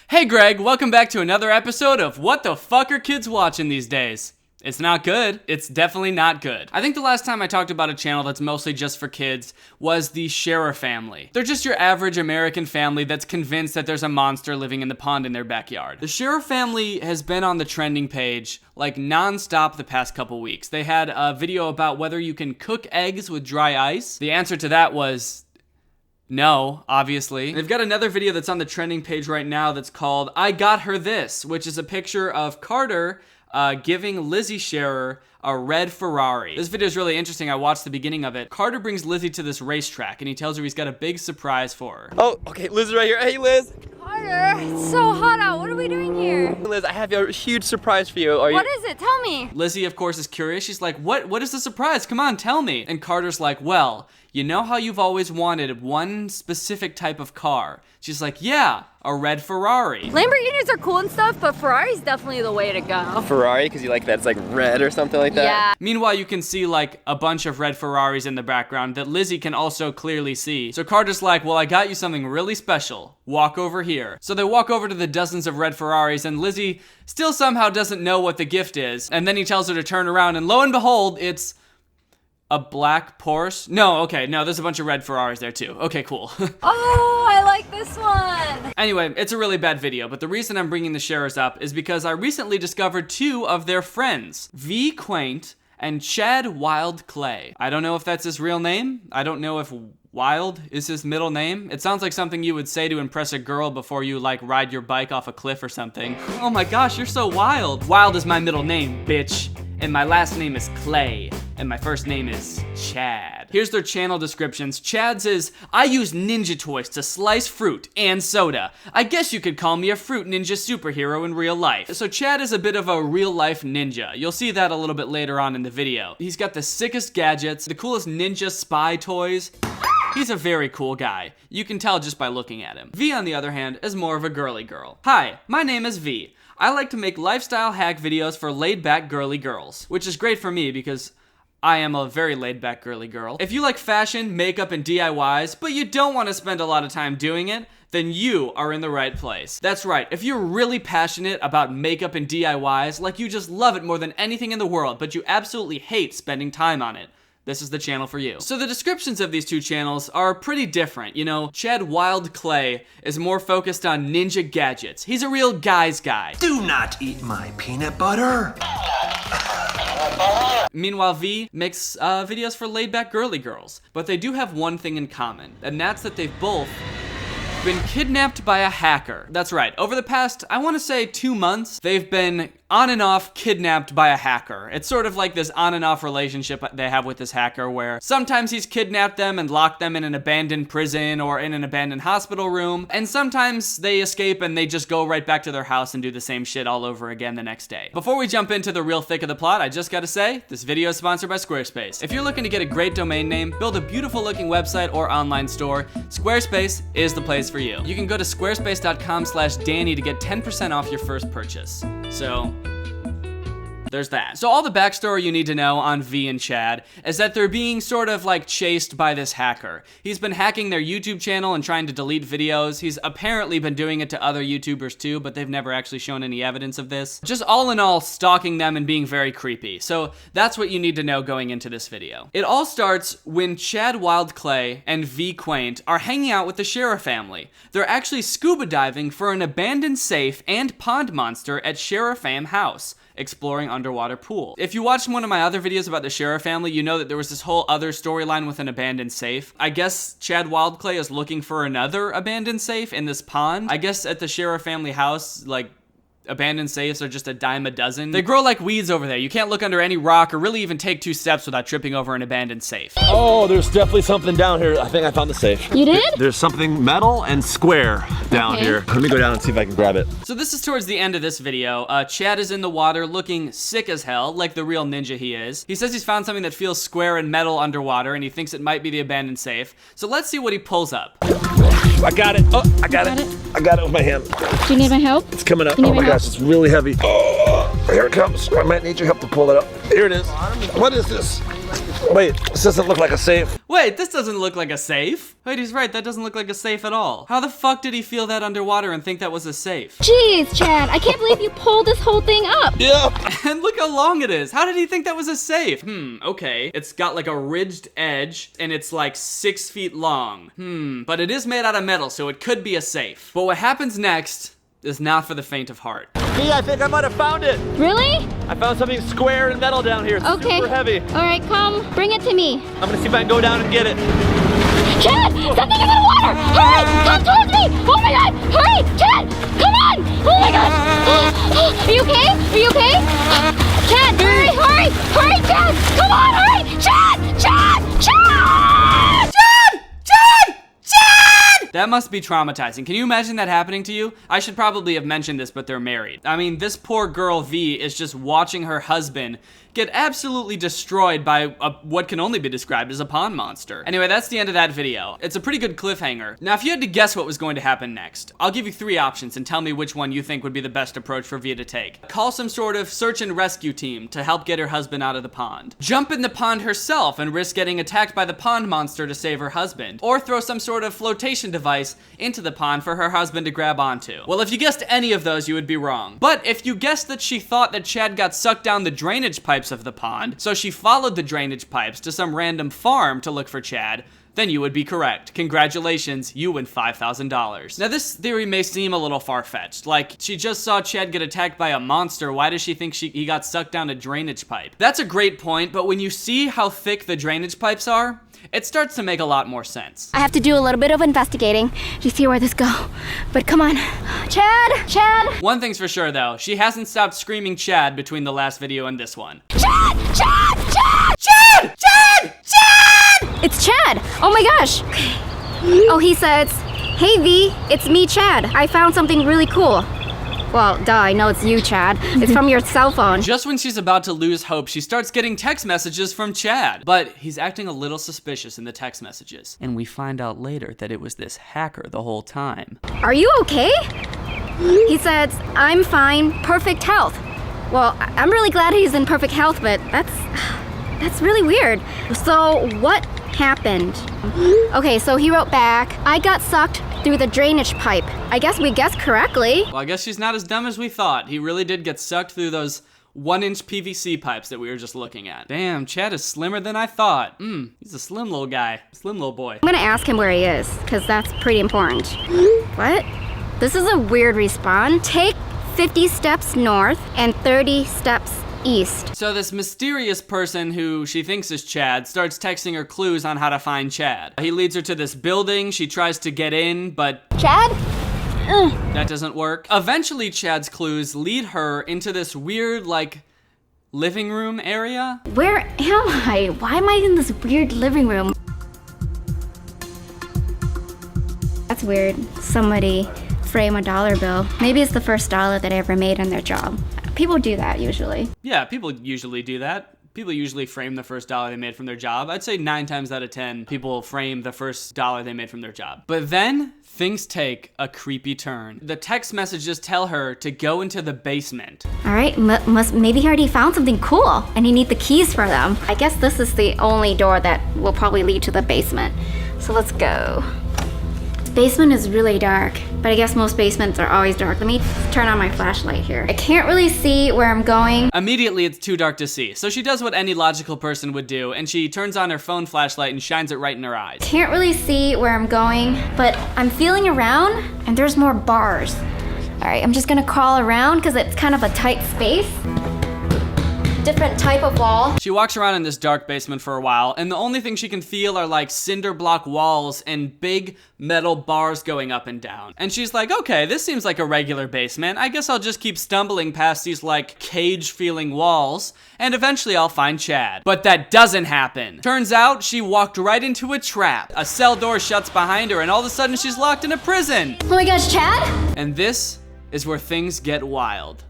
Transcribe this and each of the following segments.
Hey Greg, welcome back to another episode of What the Fuck Are Kids Watching These Days? It's not good. It's definitely not good. I think the last time I talked about a channel that's mostly just for kids was the Scherer family. They're just your average American family that's convinced that there's a monster living in the pond in their backyard. The Scherer family has been on the trending page like non-stop the past couple weeks. They had a video about whether you can cook eggs with dry ice. The answer to that was no, obviously. They've got another video that's on the trending page right now that's called I Got Her This, which is a picture of Carter giving Lizzie Scherer a red Ferrari. This video is really interesting. I watched the beginning of it. Carter brings Lizzie to this racetrack and he tells her he's got a big surprise for her. Oh, okay, Liz is right here. Hey, Liz. Carter, it's so hot out. What are we doing here? Liz, I have a huge surprise for you. What is it? Tell me. Lizzie, of course, is curious. She's like, what is the surprise? Come on, tell me. And Carter's like, well, you know how you've always wanted one specific type of car? She's like, yeah, a red Ferrari. Lamborghinis are cool and stuff, but Ferrari's definitely the way to go. Ferrari, because you like that it's like red or something like that? Yeah. Meanwhile, you can see like a bunch of red Ferraris in the background that Lizzie can also clearly see. So Carter's like, well, I got you something really special. Walk over here. So they walk over to the dozens of red Ferraris and Lizzie still somehow doesn't know what the gift is. And then he tells her to turn around and lo and behold, it's a black Porsche? No, there's a bunch of red Ferraris there too. Okay, cool. Oh, I like this one. Anyway, it's a really bad video, but the reason I'm bringing the Scherers up is because I recently discovered two of their friends, Qwaint and Chad Wild Clay. I don't know if that's his real name. I don't know if Wild is his middle name. It sounds like something you would say to impress a girl before you like ride your bike off a cliff or something. Oh my gosh, you're so wild. Wild is my middle name, bitch. And my last name is Clay. And my first name is Chad. Here's their channel descriptions. Chad's is, I use ninja toys to slice fruit and soda. I guess you could call me a fruit ninja superhero in real life. So Chad is a bit of a real life ninja. You'll see that a little bit later on in the video. He's got the sickest gadgets, the coolest ninja spy toys. He's a very cool guy. You can tell just by looking at him. V, on the other hand, is more of a girly girl. Hi, my name is V. I like to make lifestyle hack videos for laid-back girly girls, which is great for me because I am a very laid-back girly girl. If you like fashion, makeup, and DIYs, but you don't want to spend a lot of time doing it, then you are in the right place. That's right, if you're really passionate about makeup and DIYs, like you just love it more than anything in the world, but you absolutely hate spending time on it, this is the channel for you. So the descriptions of these two channels are pretty different. You know, Chad Wild Clay is more focused on ninja gadgets. He's a real guy's guy. Do not eat my peanut butter. Meanwhile, V makes videos for laid-back girly girls. But they do have one thing in common, and that's that they've both been kidnapped by a hacker. That's right, over the past, I want to say 2 months, they've been on and off kidnapped by a hacker. It's sort of like this on and off relationship they have with this hacker where sometimes he's kidnapped them and locked them in an abandoned prison or in an abandoned hospital room, and sometimes they escape and they just go right back to their house and do the same shit all over again the next day. Before we jump into the real thick of the plot, I just gotta say, this video is sponsored by Squarespace. If you're looking to get a great domain name, build a beautiful looking website or online store, Squarespace is the place for you. You can go to squarespace.com/Danny to get 10% off your first purchase. So there's that. So all the backstory you need to know on V and Chad is that they're being sort of like chased by this hacker. He's been hacking their YouTube channel and trying to delete videos. He's apparently been doing it to other YouTubers too, but they've never actually shown any evidence of this. Just all in all, stalking them and being very creepy. So that's what you need to know going into this video. It all starts when Chad Wild Clay and Qwaint are hanging out with the Scherer family. They're actually scuba diving for an abandoned safe and pond monster at Scherer fam house, exploring underwater pool. If you watched one of my other videos about the Scherer family, you know that there was this whole other storyline with an abandoned safe. I guess Chad Wild Clay is looking for another abandoned safe in this pond. I guess at the Scherer family house, like, abandoned safes are just a dime a dozen. They grow like weeds over there. You can't look under any rock or really even take 2 steps without tripping over an abandoned safe. Oh, there's definitely something down here. I think I found the safe. You did? There's something metal and square down here. Let me go down and see if I can grab it. So this is towards the end of this video. Chad is in the water looking sick as hell, like the real ninja he is. He says he's found something that feels square and metal underwater and he thinks it might be the abandoned safe. So let's see what he pulls up. I got it. Oh, I got it. I got it with my hand. Do you need my help? It's coming up. Oh my gosh, it's really heavy. Oh, here it comes. I might need your help to pull it up. Here it is. What is this? Wait, this doesn't look like a safe. Wait, this doesn't look like a safe. Wait, he's right, that doesn't look like a safe at all. How the fuck did he feel that underwater and think that was a safe? Jeez, Chad, I can't believe you pulled this whole thing up. Yeah. And look how long it is. How did he think that was a safe? Okay. It's got like a ridged edge and it's like 6 feet long. But it is made out of metal, so it could be a safe. But what happens next is not for the faint of heart. Me, I think I might have found it. Really? I found something square and metal down here. It's Okay. super heavy. All right, come, bring it to me. I'm gonna see if I can go down and get it. Chad, something is in the water! Hurry, come towards me! Oh my God, hurry, Chad, come on! Oh my God! Are you okay? Are you okay? Chad, hurry, hurry, hurry, Chad! Come on, hurry! Chad! Chad! Chad! That must be traumatizing. Can you imagine that happening to you? I should probably have mentioned this, but they're married. I mean, this poor girl V is just watching her husband get absolutely destroyed by what can only be described as a pond monster. Anyway, that's the end of that video. It's a pretty good cliffhanger. Now, if you had to guess what was going to happen next, I'll give you 3 options and tell me which one you think would be the best approach for V to take. Call some sort of search and rescue team to help get her husband out of the pond. Jump in the pond herself and risk getting attacked by the pond monster to save her husband. Or throw some sort of flotation device into the pond for her husband to grab onto. Well, if you guessed any of those, you would be wrong. But if you guessed that she thought that Chad got sucked down the drainage pipes of the pond, so she followed the drainage pipes to some random farm to look for Chad, then you would be correct. Congratulations, you win $5,000. Now, this theory may seem a little far-fetched. Like, she just saw Chad get attacked by a monster. Why does she think he got sucked down a drainage pipe? That's a great point, but when you see how thick the drainage pipes are, it starts to make a lot more sense. I have to do a little bit of investigating to see where this go. But come on, Chad! One thing's for sure, though. She hasn't stopped screaming Chad between the last video and this one. Chad! It's Chad! Oh my gosh! Oh, he says, "Hey V, it's me, Chad. I found something really cool." Well, duh, I know it's you, Chad. It's from your cell phone. Just when she's about to lose hope, she starts getting text messages from Chad. But he's acting a little suspicious in the text messages. And we find out later that it was this hacker the whole time. Are you okay? He says, "I'm fine, perfect health." Well, I'm really glad he's in perfect health, but that's really weird. So what happened? Okay, so he wrote back, "I got sucked through the drainage pipe." I guess we guessed correctly. Well, I guess she's not as dumb as we thought. He really did get sucked through those 1-inch PVC pipes that we were just looking at. Damn, Chad is slimmer than I thought. He's a slim little guy. Slim little boy. I'm gonna ask him where he is, because that's pretty important. What? This is a weird respawn. Take 50 steps north and 30 steps east. So this mysterious person who she thinks is Chad starts texting her clues on how to find Chad. He leads her to this building. She tries to get in, but Chad? that doesn't work. Eventually, Chad's clues lead her into this weird, like, living room area. Where am I? Why am I in this weird living room? That's weird. Somebody frame a dollar bill. Maybe it's the first dollar that I ever made on their job. People do that usually. Yeah, people usually do that. People usually frame the first dollar they made from their job. I'd say 9 times out of 10, people frame the first dollar they made from their job. But then, things take a creepy turn. The text messages tell her to go into the basement. All right, maybe he already found something cool and he needs the keys for them. I guess this is the only door that will probably lead to the basement. So let's go. Basement is really dark, but I guess most basements are always dark. Let me turn on my flashlight here. I can't really see where I'm going. Immediately, it's too dark to see. So she does what any logical person would do, and she turns on her phone flashlight and shines it right in her eyes. Can't really see where I'm going, but I'm feeling around, and there's more bars. All right, I'm just gonna crawl around because it's kind of a tight space. Different type of wall. She walks around in this dark basement for a while, and the only thing she can feel are like cinder block walls and big metal bars going up and down. And she's like, okay, this seems like a regular basement. I guess I'll just keep stumbling past these like cage-feeling walls, and eventually I'll find Chad. But that doesn't happen. Turns out she walked right into a trap. A cell door shuts behind her, and all of a sudden she's locked in a prison. Oh my gosh, Chad? And this is where things get wild.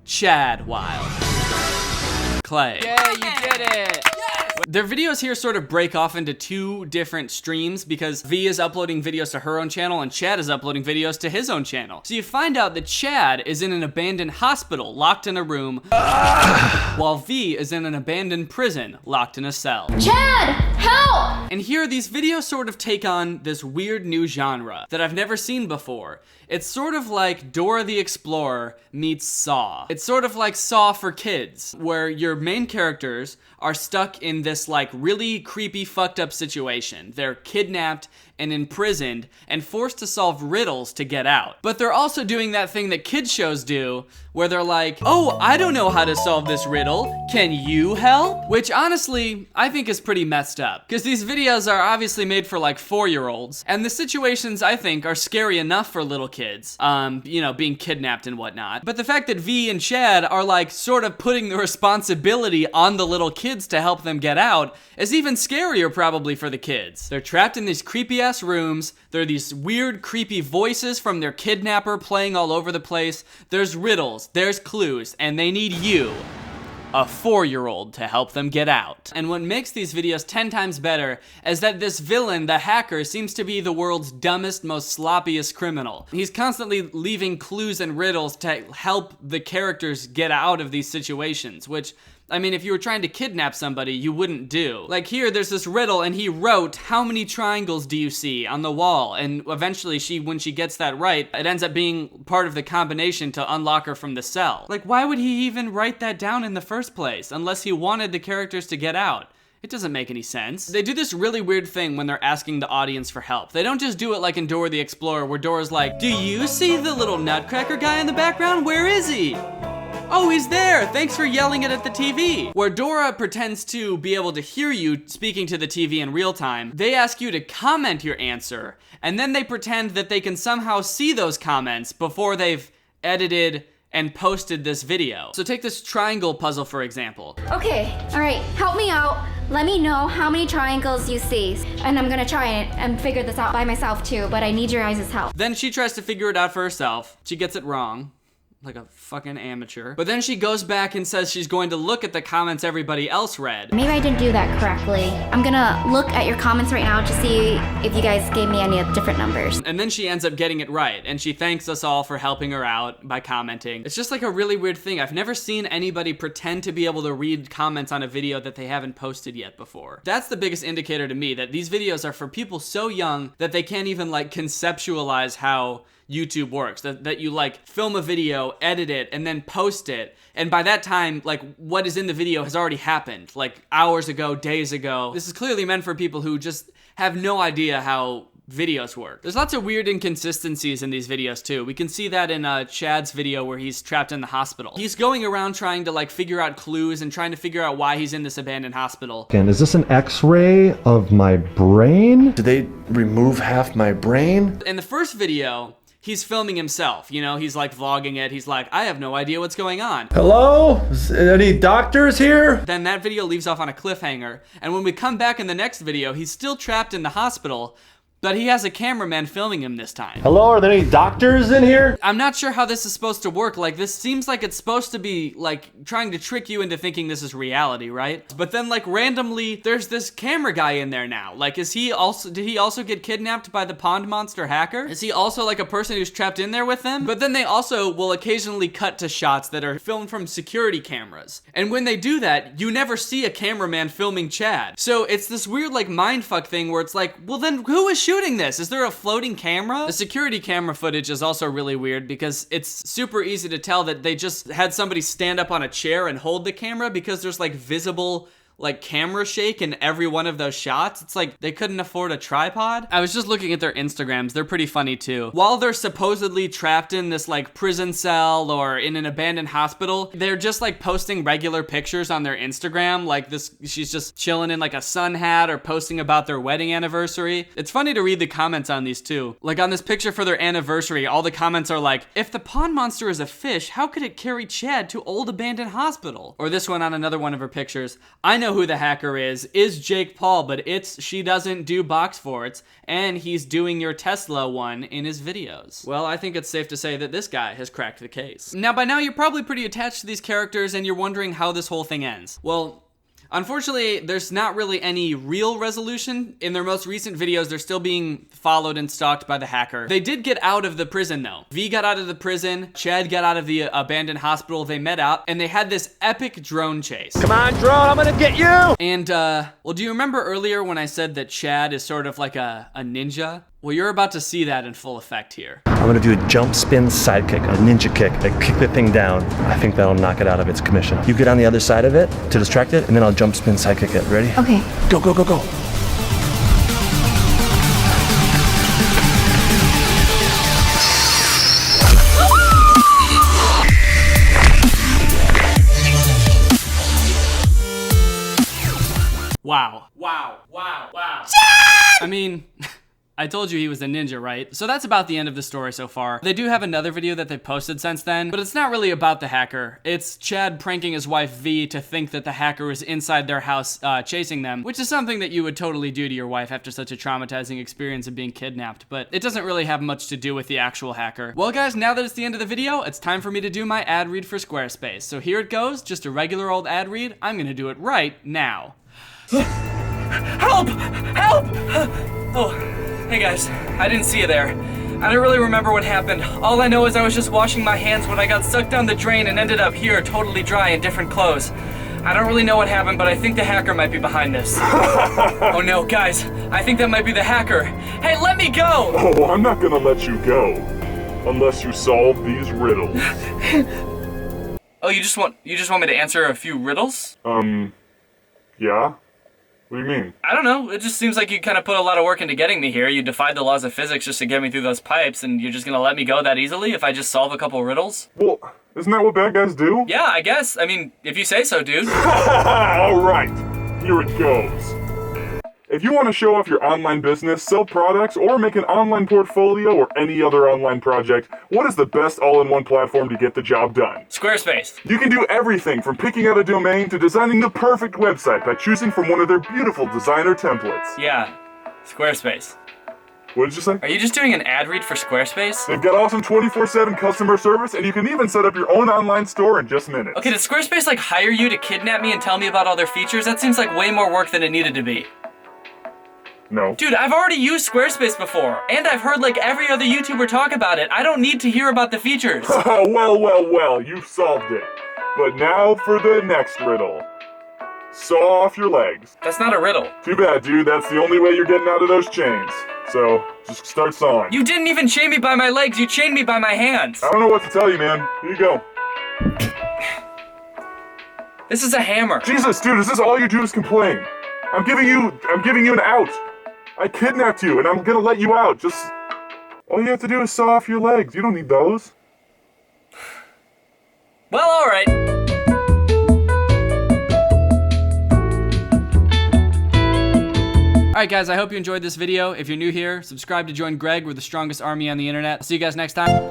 Chad wild. Clay. Yeah, you did it. Their videos here sort of break off into two different streams because V is uploading videos to her own channel and Chad is uploading videos to his own channel. So you find out that Chad is in an abandoned hospital, locked in a room, while V is in an abandoned prison, locked in a cell. Chad, help! And here, these videos sort of take on this weird new genre that I've never seen before. It's sort of like Dora the Explorer meets Saw. It's sort of like Saw for kids, where your main characters are stuck in this like really creepy, fucked up situation. They're kidnapped and imprisoned and forced to solve riddles to get out. But they're also doing that thing that kids shows do, where they're like, oh, I don't know how to solve this riddle. Can you help? Which honestly, I think is pretty messed up. Because these videos are obviously made for like 4-year-olds, and the situations I think are scary enough for little kids, you know, being kidnapped and whatnot. But the fact that V and Chad are like sort of putting the responsibility on the little kids to help them get out is even scarier probably for the kids. They're trapped in these creepy ass rooms. There are these weird creepy voices from their kidnapper playing all over the place. There's riddles, there's clues, and they need you, a 4-year-old, to help them get out. And what makes these videos 10 times better is that this villain, the hacker, seems to be the world's dumbest, most sloppiest criminal. He's constantly leaving clues and riddles to help the characters get out of these situations, which, I mean, if you were trying to kidnap somebody, you wouldn't do. Like here, there's this riddle and he wrote, how many triangles do you see on the wall? And eventually when she gets that right, it ends up being part of the combination to unlock her from the cell. Like, why would he even write that down in the first place? Unless he wanted the characters to get out. It doesn't make any sense. They do this really weird thing when they're asking the audience for help. They don't just do it like in Dora the Explorer, where Dora's like, do you see the little nutcracker guy in the background? Where is he? Oh, he's there! Thanks for yelling it at the TV! Where Dora pretends to be able to hear you speaking to the TV in real time, they ask you to comment your answer, and then they pretend that they can somehow see those comments before they've edited and posted this video. So take this triangle puzzle, for example. Okay, all right, help me out. Let me know how many triangles you see. And I'm gonna try it and figure this out by myself too, but I need your guys' help. Then she tries to figure it out for herself. She gets it wrong. Like a fucking amateur. But then she goes back and says she's going to look at the comments everybody else read. Maybe I didn't do that correctly. I'm gonna look at your comments right now to see if you guys gave me any different numbers. And then she ends up getting it right, and she thanks us all for helping her out by commenting. It's just like a really weird thing. I've never seen anybody pretend to be able to read comments on a video that they haven't posted yet before. That's the biggest indicator to me, that these videos are for people so young that they can't even like conceptualize how YouTube works, that you like film a video, edit it, and then post it, and by that time, like, what is in the video has already happened, like hours ago, days ago. This is clearly meant for people who just have no idea how videos work. There's lots of weird inconsistencies in these videos too. We can see that in Chad's video where he's trapped in the hospital. He's going around trying to like figure out clues and trying to figure out why he's in this abandoned hospital. And is this an X-ray of my brain? Did they remove half my brain? In the first video, he's filming himself, you know, he's like vlogging it. He's like, I have no idea what's going on. Hello? Is any doctors here? Then that video leaves off on a cliffhanger. And when we come back in the next video, he's still trapped in the hospital, but he has a cameraman filming him this time. Hello, are there any doctors in here? I'm not sure how this is supposed to work. Like, this seems like it's supposed to be, like, trying to trick you into thinking this is reality, right? But then, like, randomly, there's this camera guy in there now. Like, did he also get kidnapped by the pond monster hacker? Is he also, like, a person who's trapped in there with them? But then they also will occasionally cut to shots that are filmed from security cameras. And when they do that, you never see a cameraman filming Chad. So it's this weird, like, mindfuck thing where it's like, well, then who is shooting this? Is there a floating camera? The security camera footage is also really weird because it's super easy to tell that they just had somebody stand up on a chair and hold the camera because there's like visible like camera shake in every one of those shots. It's like they couldn't afford a tripod. I was just looking at their Instagrams. They're pretty funny too. While they're supposedly trapped in this like prison cell or in an abandoned hospital, they're just like posting regular pictures on their Instagram. Like this, she's just chilling in like a sun hat or posting about their wedding anniversary. It's funny to read the comments on these too. Like on this picture for their anniversary, all the comments are like, if the pond monster is a fish, how could it carry Chad to old abandoned hospital? Or this one on another one of her pictures, I know who the hacker is Jake Paul, but it's she doesn't do box forts, and he's doing your Tesla one in his videos. Well, I think it's safe to say that this guy has cracked the case. Now, by now, you're probably pretty attached to these characters, and you're wondering how this whole thing ends. Well, Unfortunately, there's not really any real resolution. In their most recent videos, they're still being followed and stalked by the hacker. They did get out of the prison though. V got out of the prison, Chad got out of the abandoned hospital, they met up, and they had this epic drone chase. Come on, drone, I'm gonna get you! And, well, do you remember earlier when I said that Chad is sort of like a ninja? Well, you're about to see that in full effect here. I'm gonna do a jump spin side kick, a ninja kick. I kick the thing down. I think that'll knock it out of its commission. You get on the other side of it to distract it, and then I'll jump spin side kick it. Ready? Okay. Go, go, go, go. Wow. Wow. Wow. Wow. I mean, I told you he was a ninja, right? So that's about the end of the story so far. They do have another video that they've posted since then, but it's not really about the hacker. It's Chad pranking his wife V to think that the hacker was inside their house chasing them, which is something that you would totally do to your wife after such a traumatizing experience of being kidnapped, but it doesn't really have much to do with the actual hacker. Well guys, now that it's the end of the video, it's time for me to do my ad read for Squarespace. So here it goes, just a regular old ad read. I'm gonna do it right now. Help! Help! Oh, hey guys, I didn't see you there. I don't really remember what happened. All I know is I was just washing my hands when I got sucked down the drain and ended up here, totally dry in different clothes. I don't really know what happened, but I think the hacker might be behind this. Oh no, guys, I think that might be the hacker. Hey, let me go! Oh, I'm not gonna let you go unless you solve these riddles. Oh, you just want me to answer a few riddles? Yeah? What do you mean? I don't know. It just seems like you kind of put a lot of work into getting me here. You defied the laws of physics just to get me through those pipes, and you're just gonna let me go that easily if I just solve a couple riddles? Well, isn't that what bad guys do? Yeah, I guess. I mean, if you say so, dude. Alright, here it goes. If you want to show off your online business, sell products, or make an online portfolio or any other online project, what is the best all-in-one platform to get the job done? Squarespace. You can do everything from picking out a domain to designing the perfect website by choosing from one of their beautiful designer templates. Yeah, Squarespace. What did you say? Are you just doing an ad read for Squarespace? They've got awesome 24/7 customer service, and you can even set up your own online store in just minutes. Okay, did Squarespace like hire you to kidnap me and tell me about all their features? That seems like way more work than it needed to be. No. Dude, I've already used Squarespace before, and I've heard like every other YouTuber talk about it. I don't need to hear about the features. Well, you've solved it. But now for the next riddle. Saw off your legs. That's not a riddle. Too bad, dude. That's the only way you're getting out of those chains. So, just start sawing. You didn't even chain me by my legs, you chained me by my hands. I don't know what to tell you, man. Here you go. This is a hammer. Jesus, dude, is this all you do is complain? I'm giving you an out. I kidnapped you, and I'm gonna let you out. Just, all you have to do is saw off your legs. You don't need those. Well, alright. Alright guys, I hope you enjoyed this video. If you're new here, subscribe to join Greg. We're the strongest army on the internet. See you guys next time.